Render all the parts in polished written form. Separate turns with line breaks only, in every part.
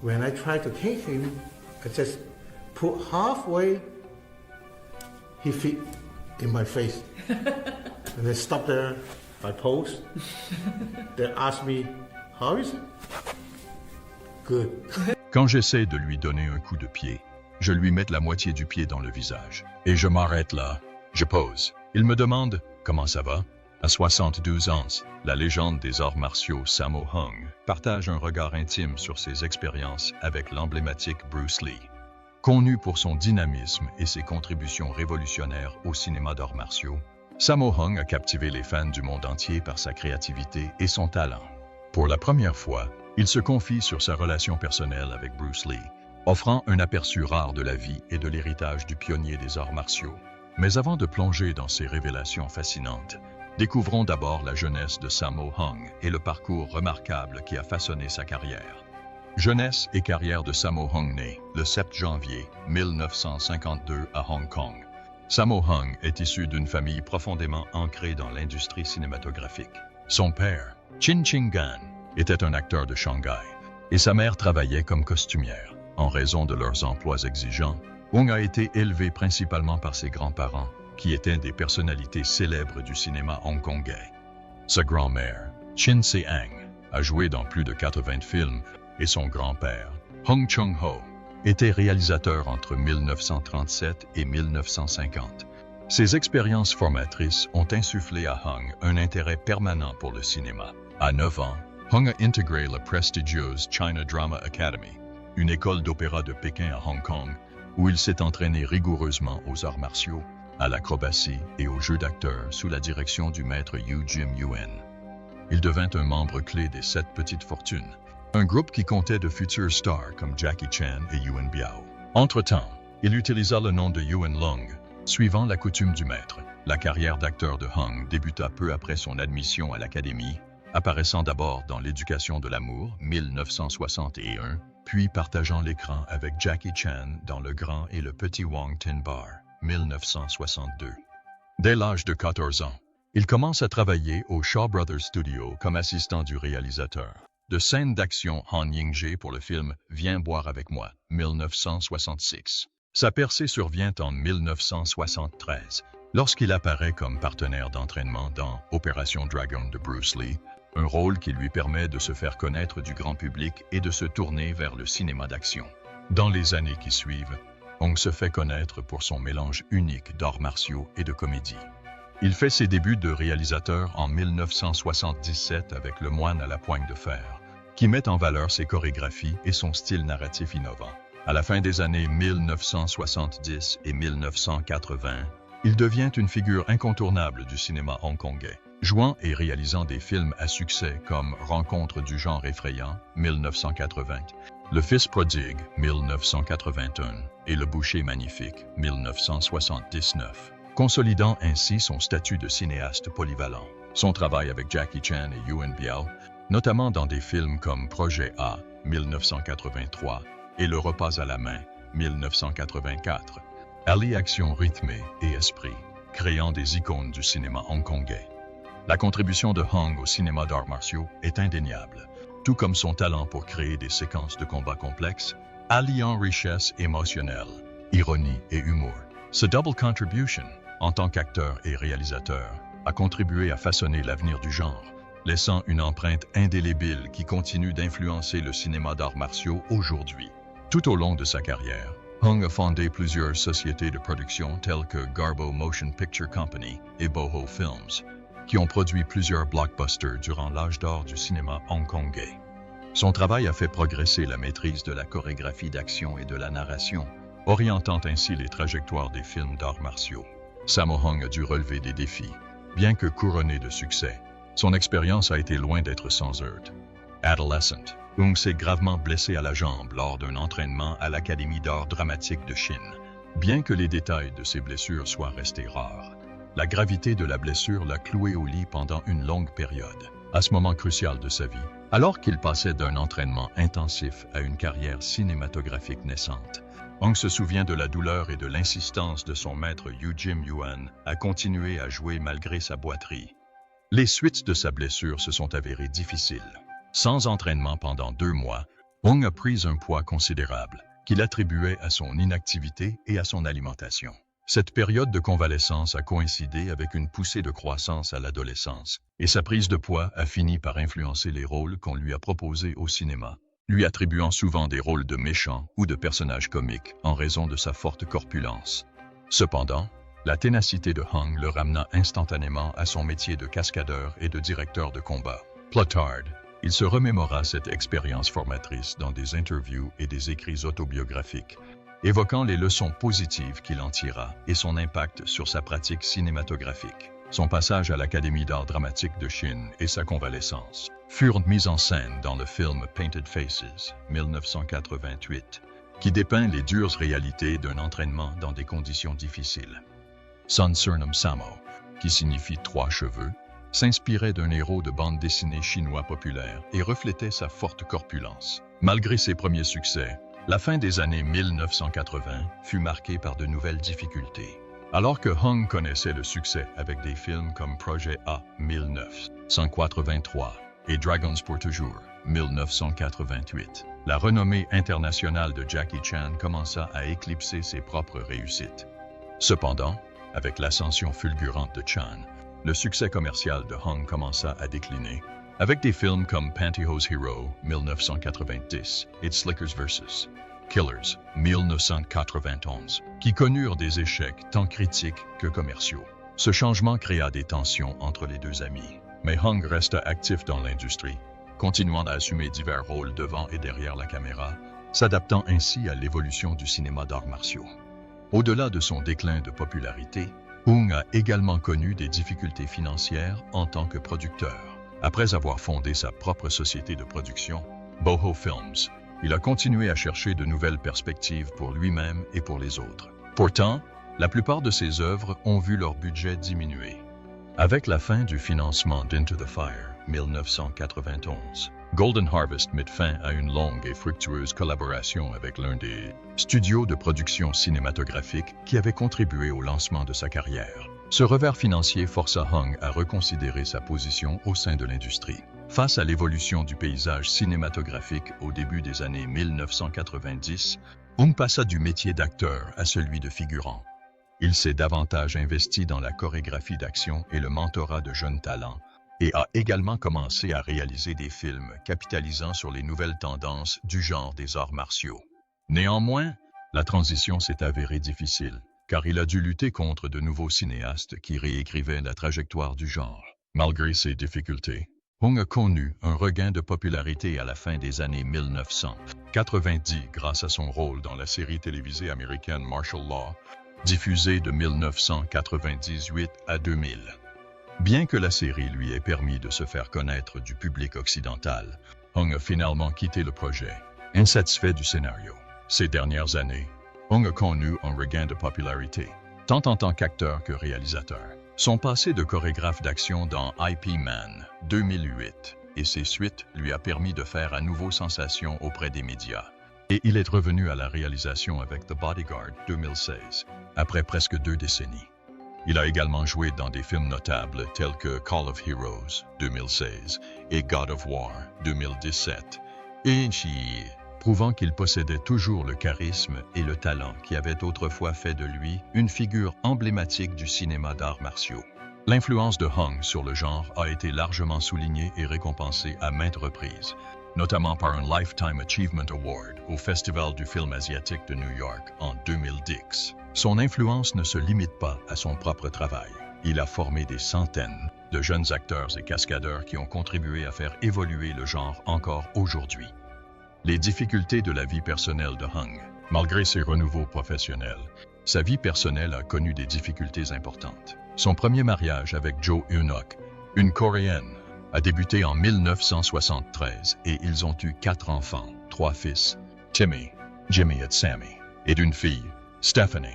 when I tried to kick him, I just put halfway his feet in my face. And they stop there, I pose. They ask me, how is it? Good.
Quand j'essaie de lui donner un coup de pied, je lui mets la moitié du pied dans le visage. Et je m'arrête là. Je pose. Il me demande « Comment ça va ?» À 72 ans, la légende des arts martiaux Sammo Hung partage un regard intime sur ses expériences avec l'emblématique Bruce Lee. Connu pour son dynamisme et ses contributions révolutionnaires au cinéma d'arts martiaux, Sammo Hung a captivé les fans du monde entier par sa créativité et son talent. Pour la première fois, il se confie sur sa relation personnelle avec Bruce Lee, offrant un aperçu rare de la vie et de l'héritage du pionnier des arts martiaux. Mais avant de plonger dans ces révélations fascinantes, découvrons d'abord la jeunesse de Sammo Hung et le parcours remarquable qui a façonné sa carrière. Jeunesse et carrière de Sammo Hung né le 7 janvier 1952 à Hong Kong. Sammo Hung est issu d'une famille profondément ancrée dans l'industrie cinématographique. Son père, Chin Ching-gan, était un acteur de Shanghai et sa mère travaillait comme costumière. En raison de leurs emplois exigeants, Hung a été élevé principalement par ses grands-parents, qui étaient des personnalités célèbres du cinéma hongkongais. Sa grand-mère, Chin Se-ang, a joué dans plus de 80 films et son grand-père, Hung Chung-ho, était réalisateur entre 1937 et 1950. Ces expériences formatrices ont insufflé à Hung un intérêt permanent pour le cinéma. À 9 ans, Hung a intégré la prestigieuse China Drama Academy, une école d'opéra de Pékin à Hong Kong, où il s'est entraîné rigoureusement aux arts martiaux, à l'acrobatie et au jeu d'acteur sous la direction du maître Yu Jim Yuen. Il devint un membre clé des 7 Petites Fortunes, un groupe qui comptait de futures stars comme Jackie Chan et Yuen Biao. Entre-temps, il utilisa le nom de Yuen Lung, suivant la coutume du maître. La carrière d'acteur de Hung débuta peu après son admission à l'académie, apparaissant d'abord dans L'éducation de l'amour, 1961, puis partageant l'écran avec Jackie Chan dans Le Grand et le Petit Wong Tin Bar, 1962. Dès l'âge de 14 ans, il commence à travailler au Shaw Brothers Studio comme assistant du réalisateur. De scènes d'action Han Ying-jae pour le film Viens boire avec moi, 1966. Sa percée survient en 1973, lorsqu'il apparaît comme partenaire d'entraînement dans Opération Dragon de Bruce Lee, un rôle qui lui permet de se faire connaître du grand public et de se tourner vers le cinéma d'action. Dans les années qui suivent, Hung se fait connaître pour son mélange unique d'arts martiaux et de comédie. Il fait ses débuts de réalisateur en 1977 avec Le Moine à la poigne de fer, qui met en valeur ses chorégraphies et son style narratif innovant. À la fin des années 1970 et 1980, il devient une figure incontournable du cinéma hongkongais, jouant et réalisant des films à succès comme Rencontre du genre effrayant, 1980, Le Fils prodigue, 1981, et Le Boucher magnifique, 1979, consolidant ainsi son statut de cinéaste polyvalent. Son travail avec Jackie Chan et Yuen Biao, notamment dans des films comme Projet A, 1983, et Le Repas à la main, 1984, allie action rythmée et esprit, créant des icônes du cinéma hongkongais. La contribution de Hung au cinéma d'arts martiaux est indéniable, tout comme son talent pour créer des séquences de combats complexes, alliant richesse émotionnelle, ironie et humour. Ce double contribution, en tant qu'acteur et réalisateur, a contribué à façonner l'avenir du genre, laissant une empreinte indélébile qui continue d'influencer le cinéma d'arts martiaux aujourd'hui. Tout au long de sa carrière, Hung a fondé plusieurs sociétés de production telles que Garbo Motion Picture Company et Boho Films, qui ont produit plusieurs blockbusters durant l'âge d'or du cinéma hongkongais. Son travail a fait progresser la maîtrise de la chorégraphie d'action et de la narration, orientant ainsi les trajectoires des films d'arts martiaux. Sammo Hung a dû relever des défis. Bien que couronné de succès, son expérience a été loin d'être sans heurts. Adolescent, Hung s'est gravement blessé à la jambe lors d'un entraînement à l'Académie d'art dramatique de Chine. Bien que les détails de ses blessures soient restés rares, la gravité de la blessure l'a cloué au lit pendant une longue période. À ce moment crucial de sa vie, alors qu'il passait d'un entraînement intensif à une carrière cinématographique naissante, Hung se souvient de la douleur et de l'insistance de son maître Yu Jim Yuen à continuer à jouer malgré sa boiterie. Les suites de sa blessure se sont avérées difficiles. Sans entraînement pendant 2 mois, Hong a pris un poids considérable, qu'il attribuait à son inactivité et à son alimentation. Cette période de convalescence a coïncidé avec une poussée de croissance à l'adolescence, et sa prise de poids a fini par influencer les rôles qu'on lui a proposés au cinéma, lui attribuant souvent des rôles de méchants ou de personnages comiques en raison de sa forte corpulence. Cependant, la ténacité de Hong le ramena instantanément à son métier de cascadeur et de directeur de combat. Plus tard, il se remémora cette expérience formatrice dans des interviews et des écrits autobiographiques, évoquant les leçons positives qu'il en tira et son impact sur sa pratique cinématographique. Son passage à l'Académie d'art dramatique de Chine et sa convalescence furent mis en scène dans le film Painted Faces, 1988, qui dépeint les dures réalités d'un entraînement dans des conditions difficiles. Son surnom Samo, qui signifie « trois cheveux », s'inspirait d'un héros de bande dessinée chinois populaire et reflétait sa forte corpulence. Malgré ses premiers succès, la fin des années 1980 fut marquée par de nouvelles difficultés. Alors que Hong connaissait le succès avec des films comme Projet A 1983 et Dragons pour toujours 1988, la renommée internationale de Jackie Chan commença à éclipser ses propres réussites. Cependant, avec l'ascension fulgurante de Chan, le succès commercial de Hong commença à décliner, avec des films comme Pantyhose Hero 1990 et Slickers vs. Killers 1991, qui connurent des échecs tant critiques que commerciaux. Ce changement créa des tensions entre les deux amis, mais Hong resta actif dans l'industrie, continuant à assumer divers rôles devant et derrière la caméra, s'adaptant ainsi à l'évolution du cinéma d'arts martiaux. Au-delà de son déclin de popularité, Hong a également connu des difficultés financières en tant que producteur. Après avoir fondé sa propre société de production, Boho Films, il a continué à chercher de nouvelles perspectives pour lui-même et pour les autres. Pourtant, la plupart de ses œuvres ont vu leur budget diminuer. Avec la fin du financement d'Into the Fire, 1991, Golden Harvest mit fin à une longue et fructueuse collaboration avec l'un des studios de production cinématographique qui avait contribué au lancement de sa carrière. Ce revers financier força Hong à reconsidérer sa position au sein de l'industrie. Face à l'évolution du paysage cinématographique au début des années 1990, Hong passa du métier d'acteur à celui de figurant. Il s'est davantage investi dans la chorégraphie d'action et le mentorat de jeunes talents, et a également commencé à réaliser des films capitalisant sur les nouvelles tendances du genre des arts martiaux. Néanmoins, la transition s'est avérée difficile, car il a dû lutter contre de nouveaux cinéastes qui réécrivaient la trajectoire du genre. Malgré ces difficultés, Hong a connu un regain de popularité à la fin des années 1990 grâce à son rôle dans la série télévisée américaine Martial Law, diffusée de 1998 à 2000. Bien que la série lui ait permis de se faire connaître du public occidental, Hong a finalement quitté le projet, insatisfait du scénario. Ces dernières années, Hong a connu un regain de popularité, tant en tant qu'acteur que réalisateur. Son passé de chorégraphe d'action dans IP Man 2008 et ses suites lui a permis de faire à nouveau sensation auprès des médias. Et il est revenu à la réalisation avec The Bodyguard 2016, après presque 2 décennies. Il a également joué dans des films notables tels que Call of Heroes 2016 et God of War 2017, prouvant qu'il possédait toujours le charisme et le talent qui avaient autrefois fait de lui une figure emblématique du cinéma d'arts martiaux. L'influence de Hong sur le genre a été largement soulignée et récompensée à maintes reprises, notamment par un Lifetime Achievement Award au Festival du film asiatique de New York en 2010. Son influence ne se limite pas à son propre travail. Il a formé des centaines de jeunes acteurs et cascadeurs qui ont contribué à faire évoluer le genre encore aujourd'hui. Les difficultés de la vie personnelle de Hong. Malgré ses renouveaux professionnels, sa vie personnelle a connu des difficultés importantes. Son premier mariage avec Jo Eun-ok, une Coréenne, a débuté en 1973 et ils ont eu 4 enfants, 3 fils, Timmy, Jimmy et Sammy, et d'une fille, Stephanie.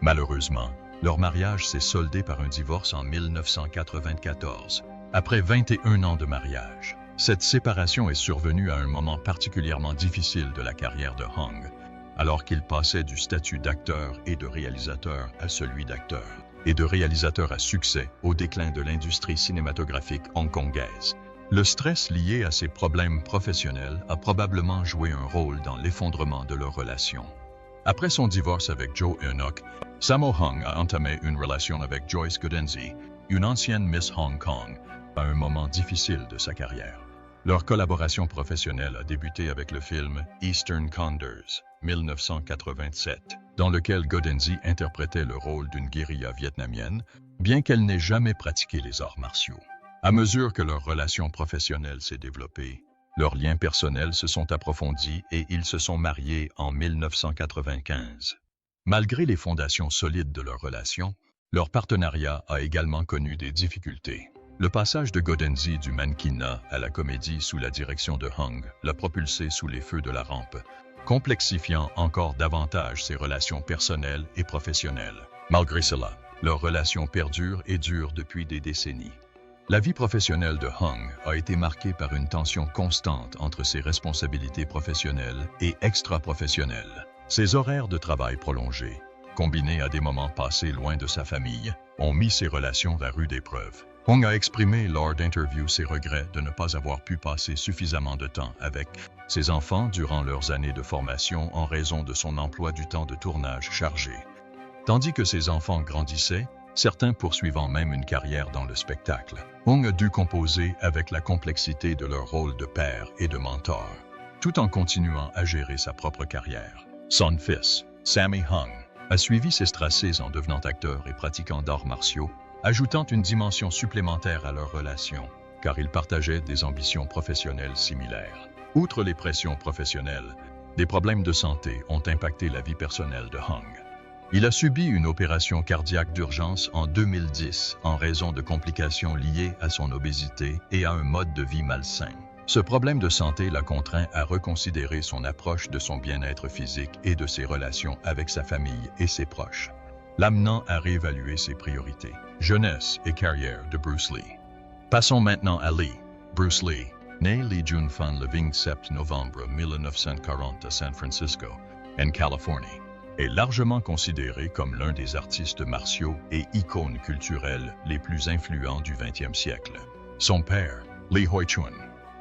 Malheureusement, leur mariage s'est soldé par un divorce en 1994, après 21 ans de mariage. Cette séparation est survenue à un moment particulièrement difficile de la carrière de Hong, alors qu'il passait du statut d'acteur et de réalisateur à celui d'acteur, et de réalisateur à succès au déclin de l'industrie cinématographique hongkongaise. Le stress lié à ses problèmes professionnels a probablement joué un rôle dans l'effondrement de leur relation. Après son divorce avec Joe Enoch, Sammo Hung a entamé une relation avec Joyce Godenzi, une ancienne Miss Hong Kong, à un moment difficile de sa carrière. Leur collaboration professionnelle a débuté avec le film Eastern Condors, 1987, dans lequel Godenzi interprétait le rôle d'une guérilla vietnamienne, bien qu'elle n'ait jamais pratiqué les arts martiaux. À mesure que leur relation professionnelle s'est développée, leurs liens personnels se sont approfondis et ils se sont mariés en 1995. Malgré les fondations solides de leur relation, leur partenariat a également connu des difficultés. Le passage de Godenzi du mannequinat à la comédie sous la direction de Hung l'a propulsé sous les feux de la rampe, complexifiant encore davantage ses relations personnelles et professionnelles. Malgré cela, leur relation perdure et dure depuis des décennies. La vie professionnelle de Hung a été marquée par une tension constante entre ses responsabilités professionnelles et extra-professionnelles. Ses horaires de travail prolongés, combinés à des moments passés loin de sa famille, ont mis ses relations à rude épreuve. Hung a exprimé lors d'interviews ses regrets de ne pas avoir pu passer suffisamment de temps avec ses enfants durant leurs années de formation en raison de son emploi du temps de tournage chargé. Tandis que ses enfants grandissaient, certains poursuivant même une carrière dans le spectacle, Hung a dû composer avec la complexité de leur rôle de père et de mentor, tout en continuant à gérer sa propre carrière. Son fils, Sammy Hung, a suivi ses tracés en devenant acteur et pratiquant d'arts martiaux, ajoutant une dimension supplémentaire à leur relation, car ils partageaient des ambitions professionnelles similaires. Outre les pressions professionnelles, des problèmes de santé ont impacté la vie personnelle de Hung. Il a subi une opération cardiaque d'urgence en 2010 en raison de complications liées à son obésité et à un mode de vie malsain. Ce problème de santé l'a contraint à reconsidérer son approche de son bien-être physique et de ses relations avec sa famille et ses proches, l'amenant à réévaluer ses priorités. Jeunesse et carrière de Bruce Lee. Passons maintenant à Lee. Bruce Lee, né Lee Jun-fan le 27 novembre 1940 à San Francisco, en Californie, est largement considéré comme l'un des artistes martiaux et icônes culturelles les plus influents du XXe siècle. Son père, Lee Hoi-chun,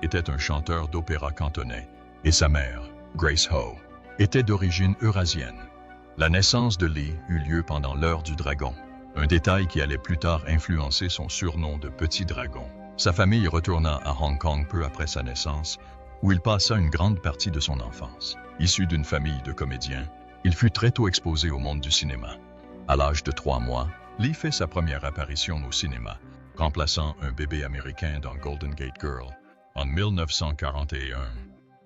était un chanteur d'opéra cantonais et sa mère, Grace Ho, était d'origine eurasienne. La naissance de Lee eut lieu pendant l'heure du dragon, un détail qui allait plus tard influencer son surnom de Petit Dragon. Sa famille retourna à Hong Kong peu après sa naissance, où il passa une grande partie de son enfance. Issu d'une famille de comédiens, il fut très tôt exposé au monde du cinéma. À l'âge de 3 mois, Lee fait sa première apparition au cinéma, remplaçant un bébé américain dans Golden Gate Girl en 1941.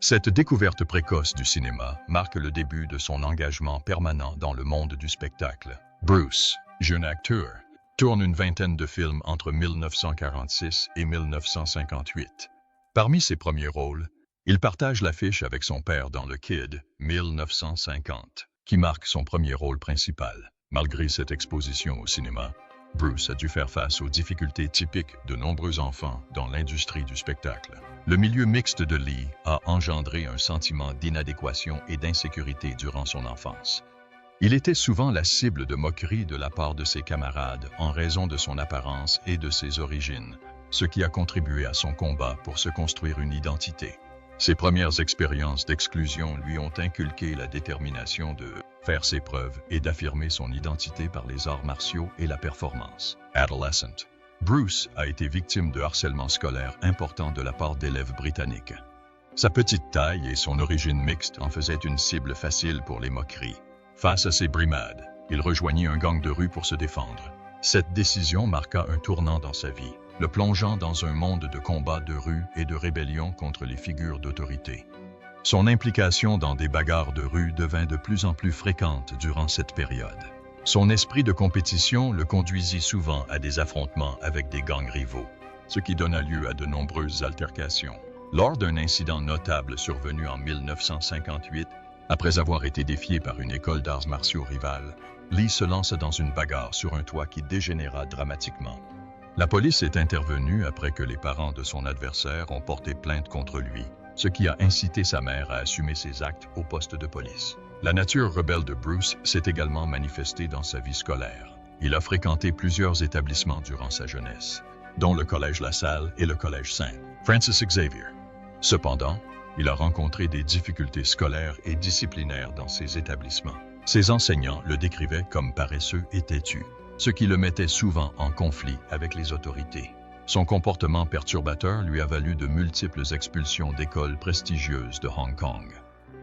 Cette découverte précoce du cinéma marque le début de son engagement permanent dans le monde du spectacle. Bruce, jeune acteur, tourne une vingtaine de films entre 1946 et 1958. Parmi ses premiers rôles, il partage l'affiche avec son père dans Le Kid, 1950, qui marque son premier rôle principal. Malgré cette exposition au cinéma, Bruce a dû faire face aux difficultés typiques de nombreux enfants dans l'industrie du spectacle. Le milieu mixte de Lee a engendré un sentiment d'inadéquation et d'insécurité durant son enfance. Il était souvent la cible de moqueries de la part de ses camarades en raison de son apparence et de ses origines, ce qui a contribué à son combat pour se construire une identité. Ses premières expériences d'exclusion lui ont inculqué la détermination de faire ses preuves et d'affirmer son identité par les arts martiaux et la performance. Adolescent. Bruce a été victime de harcèlement scolaire important de la part d'élèves britanniques. Sa petite taille et son origine mixte en faisaient une cible facile pour les moqueries. Face à ces brimades, il rejoignit un gang de rue pour se défendre. Cette décision marqua un tournant dans sa vie, le plongeant dans un monde de combats de rue et de rébellion contre les figures d'autorité. Son implication dans des bagarres de rue devint de plus en plus fréquente durant cette période. Son esprit de compétition le conduisit souvent à des affrontements avec des gangs rivaux, ce qui donna lieu à de nombreuses altercations. Lors d'un incident notable survenu en 1958, après avoir été défié par une école d'arts martiaux rivale, Lee se lança dans une bagarre sur un toit qui dégénéra dramatiquement. La police est intervenue après que les parents de son adversaire ont porté plainte contre lui, ce qui a incité sa mère à assumer ses actes au poste de police. La nature rebelle de Bruce s'est également manifestée dans sa vie scolaire. Il a fréquenté plusieurs établissements durant sa jeunesse, dont le Collège La Salle et le Collège St. Francis Xavier. Cependant, il a rencontré des difficultés scolaires et disciplinaires dans ses établissements. Ses enseignants le décrivaient comme paresseux et têtu, ce qui le mettait souvent en conflit avec les autorités. Son comportement perturbateur lui a valu de multiples expulsions d'écoles prestigieuses de Hong Kong.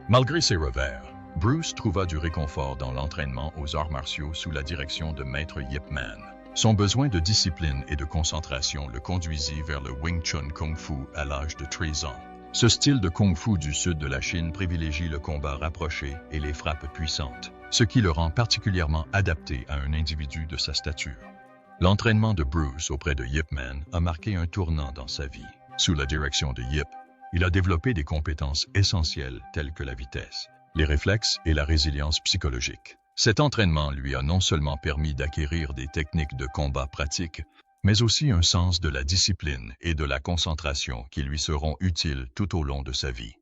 Malgré ses revers, Bruce trouva du réconfort dans l'entraînement aux arts martiaux sous la direction de Maître Yip Man. Son besoin de discipline et de concentration le conduisit vers le Wing Chun Kung Fu à l'âge de 13 ans. Ce style de Kung Fu du sud de la Chine privilégie le combat rapproché et les frappes puissantes, ce qui le rend particulièrement adapté à un individu de sa stature. L'entraînement de Bruce auprès de Yip Man a marqué un tournant dans sa vie. Sous la direction de Yip, il a développé des compétences essentielles telles que la vitesse, les réflexes et la résilience psychologique. Cet entraînement lui a non seulement permis d'acquérir des techniques de combat pratiques, mais aussi un sens de la discipline et de la concentration qui lui seront utiles tout au long de sa vie.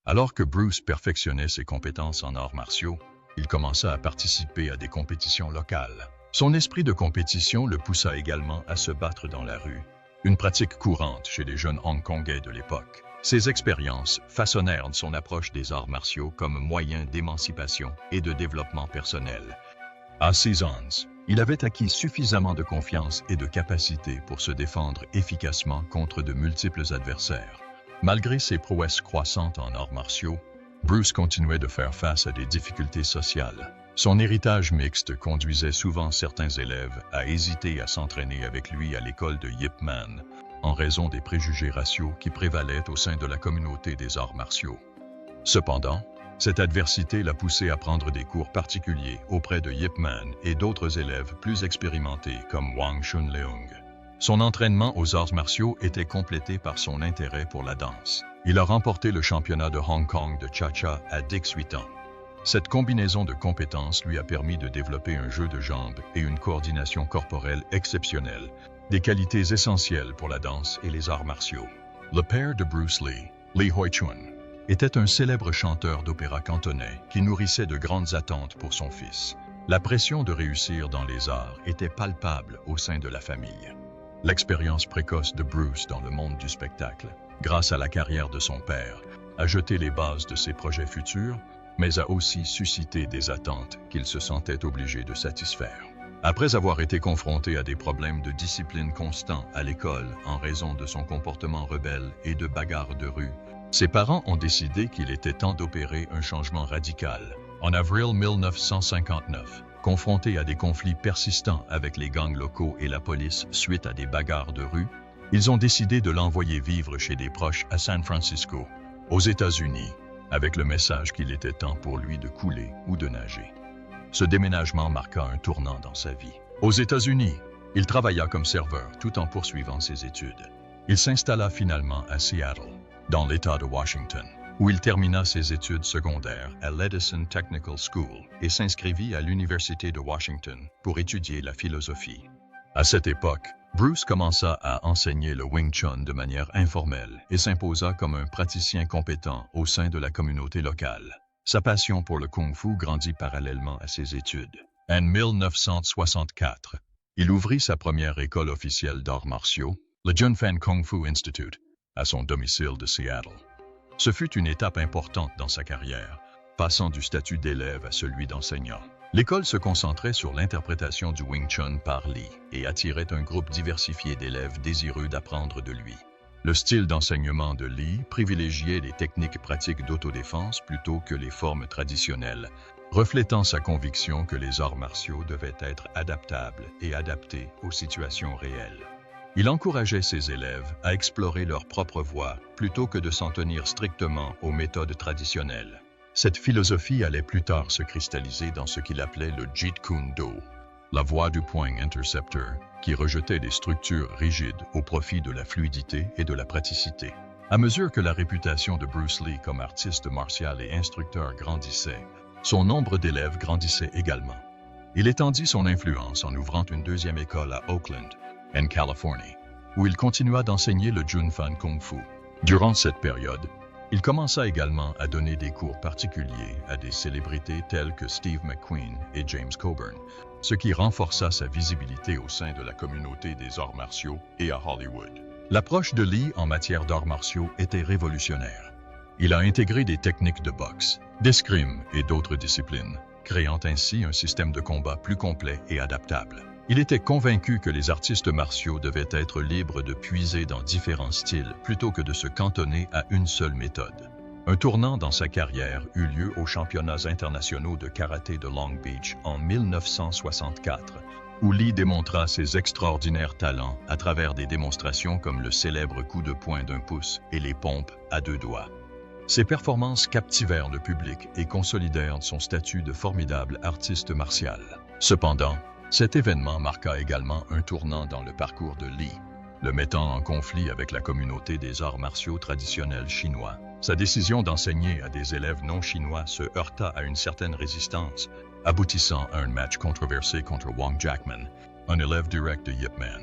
Alors que Bruce perfectionnait ses compétences en arts martiaux, il commença à participer à des compétitions locales. Son esprit de compétition le poussa également à se battre dans la rue, une pratique courante chez les jeunes Hongkongais de l'époque. Ces expériences façonnèrent son approche des arts martiaux comme moyen d'émancipation et de développement personnel. À 6 ans, il avait acquis suffisamment de confiance et de capacité pour se défendre efficacement contre de multiples adversaires. Malgré ses prouesses croissantes en arts martiaux, Bruce continuait de faire face à des difficultés sociales. Son héritage mixte conduisait souvent certains élèves à hésiter à s'entraîner avec lui à l'école de Yip Man, en raison des préjugés raciaux qui prévalaient au sein de la communauté des arts martiaux. Cependant, cette adversité l'a poussé à prendre des cours particuliers auprès de Yip Man et d'autres élèves plus expérimentés comme Wang Chunleung. Son entraînement aux arts martiaux était complété par son intérêt pour la danse. Il a remporté le championnat de Hong Kong de Cha-Cha à 18 ans. Cette combinaison de compétences lui a permis de développer un jeu de jambes et une coordination corporelle exceptionnelle, des qualités essentielles pour la danse et les arts martiaux. Le père de Bruce Lee, Lee Hoi-chun, était un célèbre chanteur d'opéra cantonais qui nourrissait de grandes attentes pour son fils. La pression de réussir dans les arts était palpable au sein de la famille. L'expérience précoce de Bruce dans le monde du spectacle, grâce à la carrière de son père, a jeté les bases de ses projets futurs, mais a aussi suscité des attentes qu'il se sentait obligé de satisfaire. Après avoir été confronté à des problèmes de discipline constants à l'école en raison de son comportement rebelle et de bagarres de rue, ses parents ont décidé qu'il était temps d'opérer un changement radical. En avril 1959, confronté à des conflits persistants avec les gangs locaux et la police suite à des bagarres de rue, ils ont décidé de l'envoyer vivre chez des proches à San Francisco, aux États-Unis, avec le message qu'il était temps pour lui de couler ou de nager. Ce déménagement marqua un tournant dans sa vie. Aux États-Unis, il travailla comme serveur tout en poursuivant ses études. Il s'installa finalement à Seattle, dans l'État de Washington, où il termina ses études secondaires à l'Edison Technical School et s'inscrivit à l'Université de Washington pour étudier la philosophie. À cette époque, Bruce commença à enseigner le Wing Chun de manière informelle et s'imposa comme un praticien compétent au sein de la communauté locale. Sa passion pour le Kung Fu grandit parallèlement à ses études. En 1964, il ouvrit sa première école officielle d'arts martiaux, le Junfan Kung Fu Institute, à son domicile de Seattle. Ce fut une étape importante dans sa carrière, passant du statut d'élève à celui d'enseignant. L'école se concentrait sur l'interprétation du Wing Chun par Lee et attirait un groupe diversifié d'élèves désireux d'apprendre de lui. Le style d'enseignement de Lee privilégiait les techniques pratiques d'autodéfense plutôt que les formes traditionnelles, reflétant sa conviction que les arts martiaux devaient être adaptables et adaptés aux situations réelles. Il encourageait ses élèves à explorer leur propre voie plutôt que de s'en tenir strictement aux méthodes traditionnelles. Cette philosophie allait plus tard se cristalliser dans ce qu'il appelait le Jeet Kune Do, la voie du point intercepteur, qui rejetait des structures rigides au profit de la fluidité et de la praticité. À mesure que la réputation de Bruce Lee comme artiste martial et instructeur grandissait, son nombre d'élèves grandissait également. Il étendit son influence en ouvrant une deuxième école à Oakland, en Californie, où il continua d'enseigner le Junfan Kung Fu. Durant cette période, il commença également à donner des cours particuliers à des célébrités telles que Steve McQueen et James Coburn, ce qui renforça sa visibilité au sein de la communauté des arts martiaux et à Hollywood. L'approche de Lee en matière d'arts martiaux était révolutionnaire. Il a intégré des techniques de boxe, d'escrime et d'autres disciplines, créant ainsi un système de combat plus complet et adaptable. Il était convaincu que les artistes martiaux devaient être libres de puiser dans différents styles plutôt que de se cantonner à une seule méthode. Un tournant dans sa carrière eut lieu aux championnats internationaux de karaté de Long Beach en 1964, où Lee démontra ses extraordinaires talents à travers des démonstrations comme le célèbre coup de poing d'1 pouce et les pompes à 2 doigts. Ses performances captivèrent le public et consolidèrent son statut de formidable artiste martial. Cependant, cet événement marqua également un tournant dans le parcours de Lee, le mettant en conflit avec la communauté des arts martiaux traditionnels chinois. Sa décision d'enseigner à des élèves non chinois se heurta à une certaine résistance, aboutissant à un match controversé contre Wang Jackman, un élève direct de Yip Man.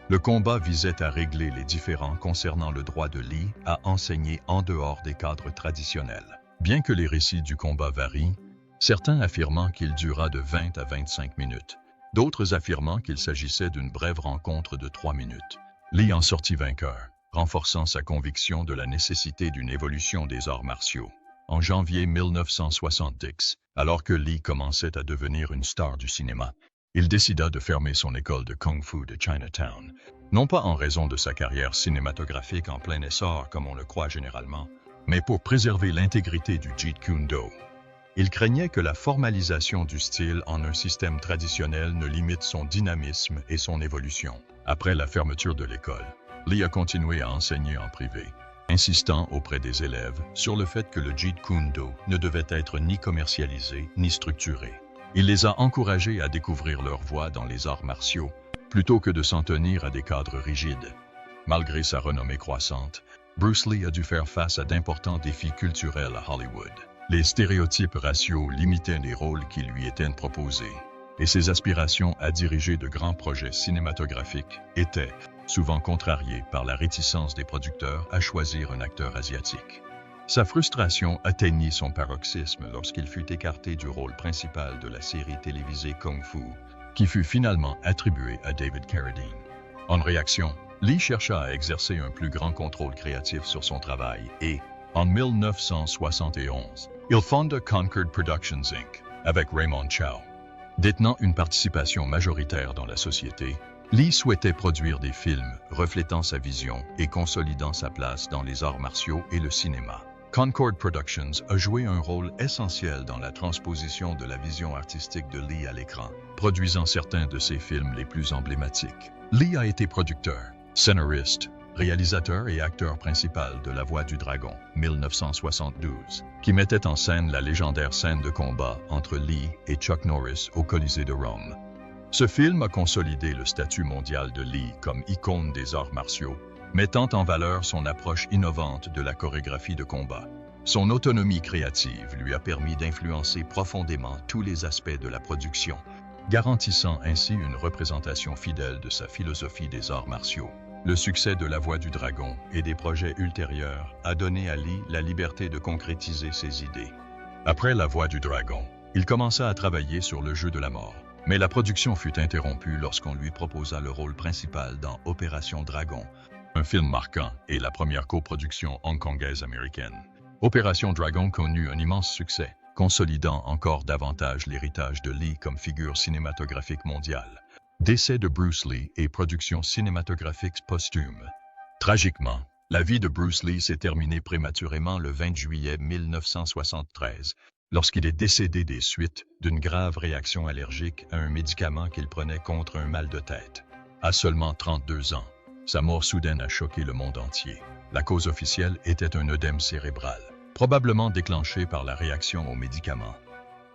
Le combat visait à régler les différends concernant le droit de Lee à enseigner en dehors des cadres traditionnels. Bien que les récits du combat varient, certains affirmant qu'il dura de 20 à 25 minutes, d'autres affirmant qu'il s'agissait d'une brève rencontre de 3 minutes. Lee en sortit vainqueur, renforçant sa conviction de la nécessité d'une évolution des arts martiaux. En janvier 1970, alors que Lee commençait à devenir une star du cinéma, il décida de fermer son école de Kung Fu de Chinatown, non pas en raison de sa carrière cinématographique en plein essor comme on le croit généralement, mais pour préserver l'intégrité du Jeet Kune Do. Il craignait que la formalisation du style en un système traditionnel ne limite son dynamisme et son évolution. Après la fermeture de l'école, Lee a continué à enseigner en privé, insistant auprès des élèves sur le fait que le Jeet Kune Do ne devait être ni commercialisé ni structuré. Il les a encouragés à découvrir leur voie dans les arts martiaux, plutôt que de s'en tenir à des cadres rigides. Malgré sa renommée croissante, Bruce Lee a dû faire face à d'importants défis culturels à Hollywood. Les stéréotypes raciaux limitaient les rôles qui lui étaient proposés, et ses aspirations à diriger de grands projets cinématographiques étaient souvent contrariées par la réticence des producteurs à choisir un acteur asiatique. Sa frustration atteignit son paroxysme lorsqu'il fut écarté du rôle principal de la série télévisée Kung Fu, qui fut finalement attribuée à David Carradine. En réaction, Lee chercha à exercer un plus grand contrôle créatif sur son travail et, en 1971, il fonda Concord Productions Inc. avec Raymond Chow. Détenant une participation majoritaire dans la société, Lee souhaitait produire des films reflétant sa vision et consolidant sa place dans les arts martiaux et le cinéma. Concord Productions a joué un rôle essentiel dans la transposition de la vision artistique de Lee à l'écran, produisant certains de ses films les plus emblématiques. Lee a été producteur, scénariste, réalisateur et acteur principal de La Voix du Dragon, 1972, qui mettait en scène la légendaire scène de combat entre Lee et Chuck Norris au Colisée de Rome. Ce film a consolidé le statut mondial de Lee comme icône des arts martiaux, mettant en valeur son approche innovante de la chorégraphie de combat. Son autonomie créative lui a permis d'influencer profondément tous les aspects de la production, garantissant ainsi une représentation fidèle de sa philosophie des arts martiaux. Le succès de La Voix du Dragon et des projets ultérieurs a donné à Lee la liberté de concrétiser ses idées. Après La Voix du Dragon, il commença à travailler sur Le Jeu de la mort, mais la production fut interrompue lorsqu'on lui proposa le rôle principal dans Opération Dragon, un film marquant et la première coproduction hongkongaise-américaine. Opération Dragon connut un immense succès, consolidant encore davantage l'héritage de Lee comme figure cinématographique mondiale. Décès de Bruce Lee et production cinématographique posthume. Tragiquement, la vie de Bruce Lee s'est terminée prématurément le 20 juillet 1973, lorsqu'il est décédé des suites d'une grave réaction allergique à un médicament qu'il prenait contre un mal de tête. À seulement 32 ans, sa mort soudaine a choqué le monde entier. La cause officielle était un œdème cérébral, probablement déclenché par la réaction aux médicaments.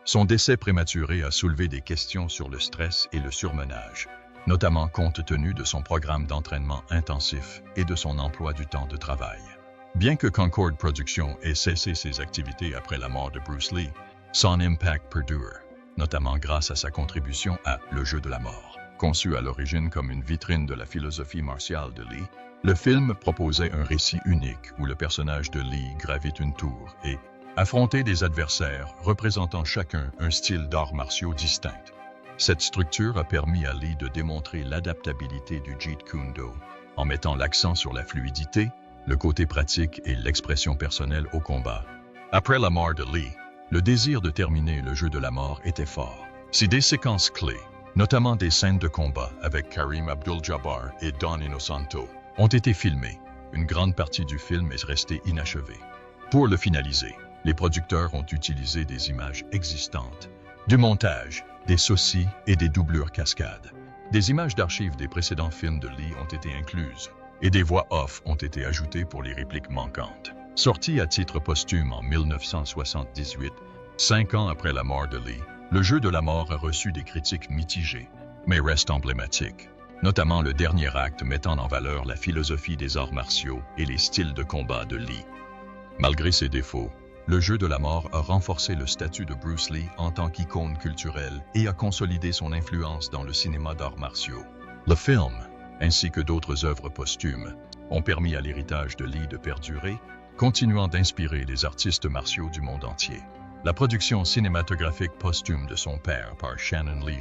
Son décès prématuré a soulevé des questions sur le stress et le surmenage, notamment compte tenu de son programme d'entraînement intensif et de son emploi du temps de travail. Bien que Concord Productions ait cessé ses activités après la mort de Bruce Lee, son impact perdure, notamment grâce à sa contribution à Le Jeu de la mort. Conçu à l'origine comme une vitrine de la philosophie martiale de Lee, le film proposait un récit unique où le personnage de Lee gravite une tour et affronter des adversaires représentant chacun un style d'arts martiaux distinct. Cette structure a permis à Lee de démontrer l'adaptabilité du Jeet Kune Do en mettant l'accent sur la fluidité, le côté pratique et l'expression personnelle au combat. Après la mort de Lee, le désir de terminer le jeu de la mort était fort. Si des séquences clés, notamment des scènes de combat avec Kareem Abdul-Jabbar et Don Inosanto, ont été filmées, une grande partie du film est restée inachevée. Pour le finaliser, les producteurs ont utilisé des images existantes, du montage, des saucis et des doublures cascades. Des images d'archives des précédents films de Lee ont été incluses, et des voix off ont été ajoutées pour les répliques manquantes. Sorti à titre posthume en 1978, 5 ans après la mort de Lee, le jeu de la mort a reçu des critiques mitigées, mais reste emblématique, notamment le dernier acte mettant en valeur la philosophie des arts martiaux et les styles de combat de Lee. Malgré ses défauts, le jeu de la mort a renforcé le statut de Bruce Lee en tant qu'icône culturelle et a consolidé son influence dans le cinéma d'arts martiaux. Le film, ainsi que d'autres œuvres posthumes, ont permis à l'héritage de Lee de perdurer, continuant d'inspirer les artistes martiaux du monde entier. La production cinématographique posthume de son père par Shannon Lee,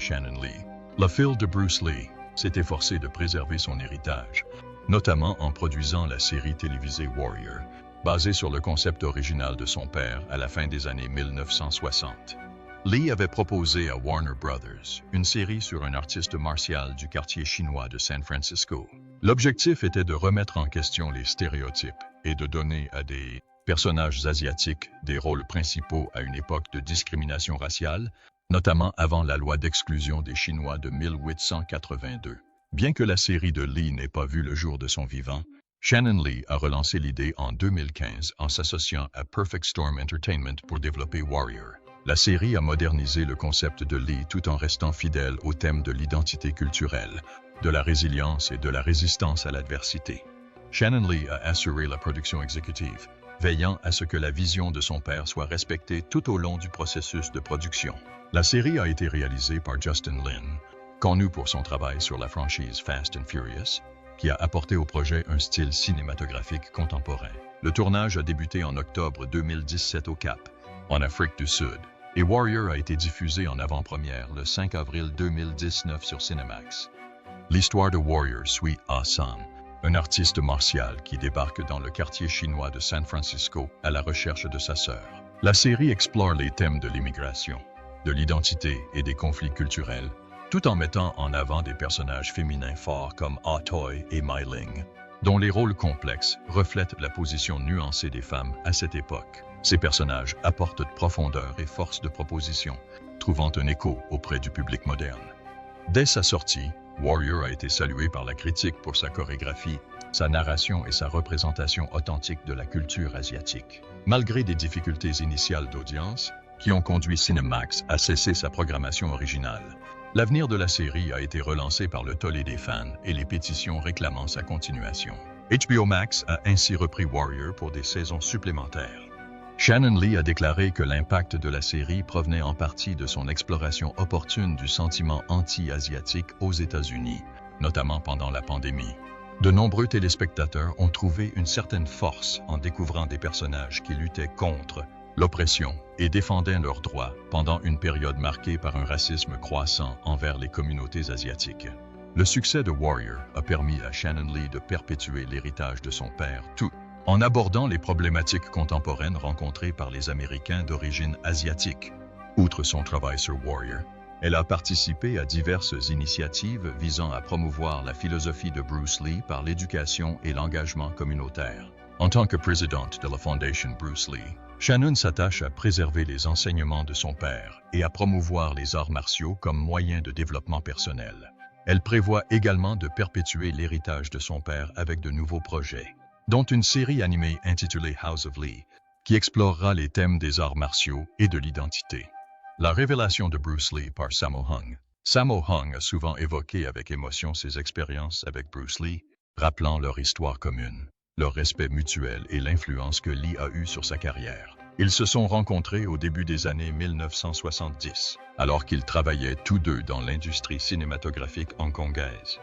le fils de Bruce Lee, s'est efforcé de préserver son héritage, notamment en produisant la série télévisée Warrior, basée sur le concept original de son père à la fin des années 1960. Lee avait proposé à Warner Brothers une série sur un artiste martial du quartier chinois de San Francisco. L'objectif était de remettre en question les stéréotypes et de donner à des personnages asiatiques des rôles principaux à une époque de discrimination raciale, notamment avant la loi d'exclusion des Chinois de 1882. Bien que la série de Lee n'ait pas vu le jour de son vivant, Shannon Lee a relancé l'idée en 2015 en s'associant à Perfect Storm Entertainment pour développer Warrior. La série a modernisé le concept de Lee tout en restant fidèle au thème de l'identité culturelle, de la résilience et de la résistance à l'adversité. Shannon Lee a assuré la production exécutive, veillant à ce que la vision de son père soit respectée tout au long du processus de production. La série a été réalisée par Justin Lin, connu pour son travail sur la franchise Fast and Furious, qui a apporté au projet un style cinématographique contemporain. Le tournage a débuté en octobre 2017 au Cap, en Afrique du Sud, et Warrior a été diffusé en avant-première le 5 avril 2019 sur Cinemax. L'histoire de Warrior suit Ah-San, un artiste martial qui débarque dans le quartier chinois de San Francisco à la recherche de sa sœur. La série explore les thèmes de l'immigration, de l'identité et des conflits culturels, tout en mettant en avant des personnages féminins forts comme Ah-Toy et Mai Ling, dont les rôles complexes reflètent la position nuancée des femmes à cette époque. Ces personnages apportent de profondeur et force de proposition, trouvant un écho auprès du public moderne. Dès sa sortie, Warrior a été salué par la critique pour sa chorégraphie, sa narration et sa représentation authentique de la culture asiatique. Malgré des difficultés initiales d'audience, qui ont conduit Cinemax à cesser sa programmation originale, l'avenir de la série a été relancé par le tollé des fans et les pétitions réclamant sa continuation. HBO Max a ainsi repris Warrior pour des saisons supplémentaires. Shannon Lee a déclaré que l'impact de la série provenait en partie de son exploration opportune du sentiment anti-asiatique aux États-Unis, notamment pendant la pandémie. De nombreux téléspectateurs ont trouvé une certaine force en découvrant des personnages qui luttaient contre l'oppression et défendaient leurs droits pendant une période marquée par un racisme croissant envers les communautés asiatiques. Le succès de Warrior a permis à Shannon Lee de perpétuer l'héritage de son père tout en abordant les problématiques contemporaines rencontrées par les Américains d'origine asiatique. Outre son travail sur Warrior, elle a participé à diverses initiatives visant à promouvoir la philosophie de Bruce Lee par l'éducation et l'engagement communautaire. En tant que présidente de la Fondation Bruce Lee, Shannon s'attache à préserver les enseignements de son père et à promouvoir les arts martiaux comme moyen de développement personnel. Elle prévoit également de perpétuer l'héritage de son père avec de nouveaux projets, dont une série animée intitulée House of Lee, qui explorera les thèmes des arts martiaux et de l'identité. La révélation de Bruce Lee par Sammo Hung. Sammo Hung a souvent évoqué avec émotion ses expériences avec Bruce Lee, rappelant leur histoire commune, leur respect mutuel et l'influence que Lee a eue sur sa carrière. Ils se sont rencontrés au début des années 1970, alors qu'ils travaillaient tous deux dans l'industrie cinématographique hongkongaise.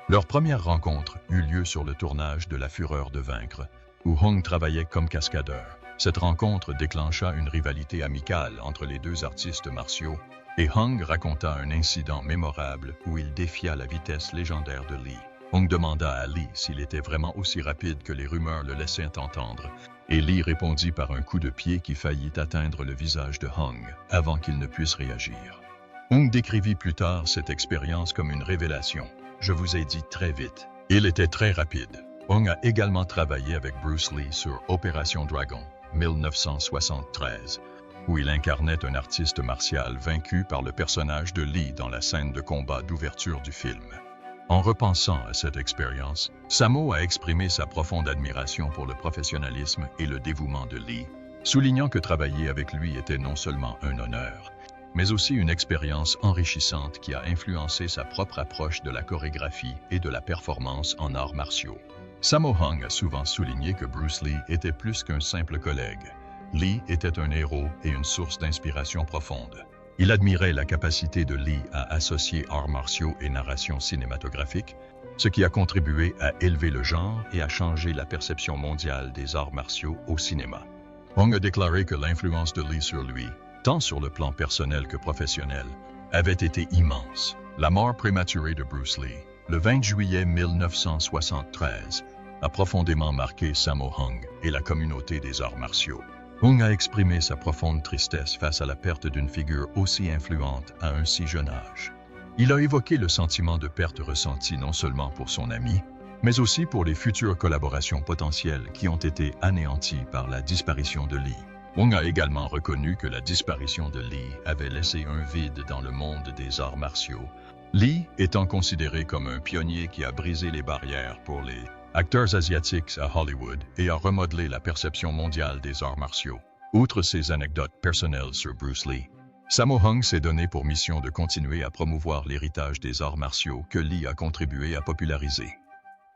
Leur première rencontre eut lieu sur le tournage de La Fureur de vaincre, où Hung travaillait comme cascadeur. Cette rencontre déclencha une rivalité amicale entre les deux artistes martiaux, et Hung raconta un incident mémorable où il défia la vitesse légendaire de Lee. Hung demanda à Lee s'il était vraiment aussi rapide que les rumeurs le laissaient entendre, et Lee répondit par un coup de pied qui faillit atteindre le visage de Hung avant qu'il ne puisse réagir. Hung décrivit plus tard cette expérience comme une révélation. Je vous ai dit très vite. Il était très rapide. Hung a également travaillé avec Bruce Lee sur Opération Dragon, 1973, où il incarnait un artiste martial vaincu par le personnage de Lee dans la scène de combat d'ouverture du film. En repensant à cette expérience, Sammo a exprimé sa profonde admiration pour le professionnalisme et le dévouement de Lee, soulignant que travailler avec lui était non seulement un honneur, mais aussi une expérience enrichissante qui a influencé sa propre approche de la chorégraphie et de la performance en arts martiaux. Sammo Hung a souvent souligné que Bruce Lee était plus qu'un simple collègue. Lee était un héros et une source d'inspiration profonde. Il admirait la capacité de Lee à associer arts martiaux et narration cinématographique, ce qui a contribué à élever le genre et à changer la perception mondiale des arts martiaux au cinéma. Hung a déclaré que l'influence de Lee sur lui, tant sur le plan personnel que professionnel, avait été immense. La mort prématurée de Bruce Lee, le 20 juillet 1973, a profondément marqué Sammo Hung et la communauté des arts martiaux. Hung a exprimé sa profonde tristesse face à la perte d'une figure aussi influente à un si jeune âge. Il a évoqué le sentiment de perte ressenti non seulement pour son ami, mais aussi pour les futures collaborations potentielles qui ont été anéanties par la disparition de Lee. Hung a également reconnu que la disparition de Lee avait laissé un vide dans le monde des arts martiaux, Lee étant considéré comme un pionnier qui a brisé les barrières pour les acteurs asiatiques à Hollywood et a remodelé la perception mondiale des arts martiaux. Outre ses anecdotes personnelles sur Bruce Lee, Sammo Hung s'est donné pour mission de continuer à promouvoir l'héritage des arts martiaux que Lee a contribué à populariser.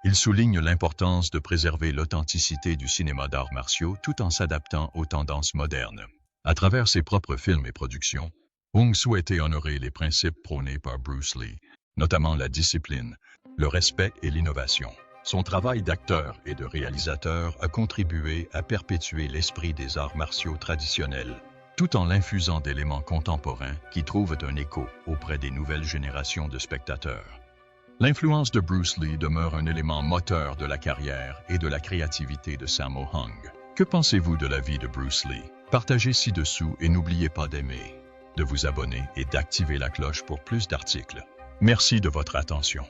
Il souligne l'importance de préserver l'authenticité du cinéma d'arts martiaux tout en s'adaptant aux tendances modernes. À travers ses propres films et productions, Hung souhaitait honorer les principes prônés par Bruce Lee, notamment la discipline, le respect et l'innovation. Son travail d'acteur et de réalisateur a contribué à perpétuer l'esprit des arts martiaux traditionnels, tout en l'infusant d'éléments contemporains qui trouvent un écho auprès des nouvelles générations de spectateurs. L'influence de Bruce Lee demeure un élément moteur de la carrière et de la créativité de Sammo Hung. Que pensez-vous de la vie de Bruce Lee? Partagez ci-dessous et n'oubliez pas d'aimer, de vous abonner et d'activer la cloche pour plus d'articles. Merci de votre attention.